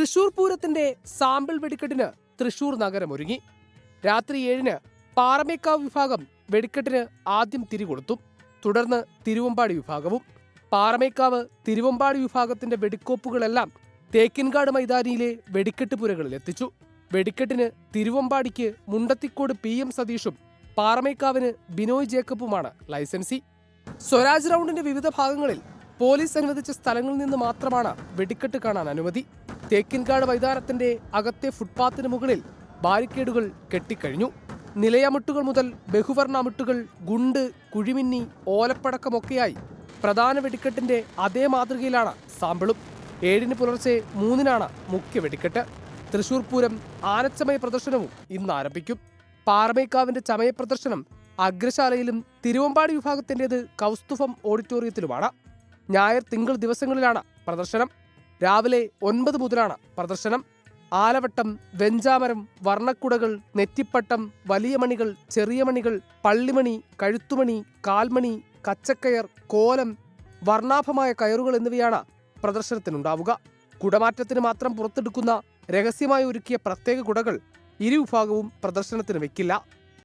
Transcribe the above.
തൃശൂർ പൂരത്തിന്റെ സാമ്പിൾ വെടിക്കെട്ടിന് തൃശൂർ നഗരം ഒരുങ്ങി. രാത്രി 7-ന് പാറമേക്കാവ് വിഭാഗം വെടിക്കെട്ടിന് ആദ്യം തിരികൊളുത്തും. തുടർന്ന് തിരുവമ്പാടി വിഭാഗവും. പാറമേക്കാവ്, തിരുവമ്പാടി വിഭാഗത്തിന്റെ വെടിക്കോപ്പുകളെല്ലാം തേക്കിൻകാട് മൈതാനിയിലെ വെടിക്കെട്ട് പുരകളിൽ എത്തിച്ചു. വെടിക്കെട്ടിന് തിരുവമ്പാടിക്ക് മുണ്ടത്തിക്കോട് PM സതീഷും പാറമേക്കാവിന് ബിനോയ് ജേക്കബുമാണ് ലൈസൻസി. സ്വരാജ് റൗണ്ടിന്റെ വിവിധ ഭാഗങ്ങളിൽ പോലീസ് അനുവദിച്ച സ്ഥലങ്ങളിൽ നിന്ന് മാത്രമാണ് വെടിക്കെട്ട് കാണാൻ അനുമതി. തേക്കിൻകാട് മൈതാനത്തിന്റെ അകത്തെ ഫുട്പാത്തിന് മുകളിൽ ബാരിക്കേഡുകൾ കെട്ടിക്കഴിഞ്ഞു. നിലയമിട്ടുകൾ മുതൽ ബഹുവർണ്ണ അമിട്ടുകൾ, ഗുണ്ട്, കുഴിമിന്നി, ഓലപ്പടക്കമൊക്കെയായി പ്രധാന വെടിക്കെട്ടിന്റെ അതേ മാതൃകയിലാണ് സാമ്പിളും. 7-ന് പുലർച്ചെ 3-നാണ് മുഖ്യ വെടിക്കെട്ട്. തൃശൂർ പൂരം ആനച്ചമയ പ്രദർശനവും ഇന്ന് ആരംഭിക്കും. പാറമേക്കാവിന്റെ ചമയ പ്രദർശനം അഗ്രശാലയിലും തിരുവമ്പാടി വിഭാഗത്തിന്റേത് കൗസ്തുഭം ഓഡിറ്റോറിയത്തിലുമാണ്. ഞായർ, തിങ്കൾ ദിവസങ്ങളിലാണ് പ്രദർശനം. രാവിലെ 9 മുതലാണ് പ്രദർശനം. ആലവട്ടം, വെഞ്ചാമരം, വർണ്ണക്കുടകൾ, നെറ്റിപ്പട്ടം, വലിയ മണികൾ, ചെറിയ മണികൾ, പള്ളിമണി, കഴുത്തുമണി, കാൽമണി, കച്ചക്കയർ, കോലം, വർണ്ണാഭമായ കയറുകൾ എന്നിവയാണ് പ്രദർശനത്തിനുണ്ടാവുക. കുടമാറ്റത്തിന് മാത്രം പുറത്തെടുക്കുന്ന രഹസ്യമായി ഒരുക്കിയ പ്രത്യേക കുടകൾ ഇരുവിഭാഗവും പ്രദർശനത്തിന് വെക്കില്ല.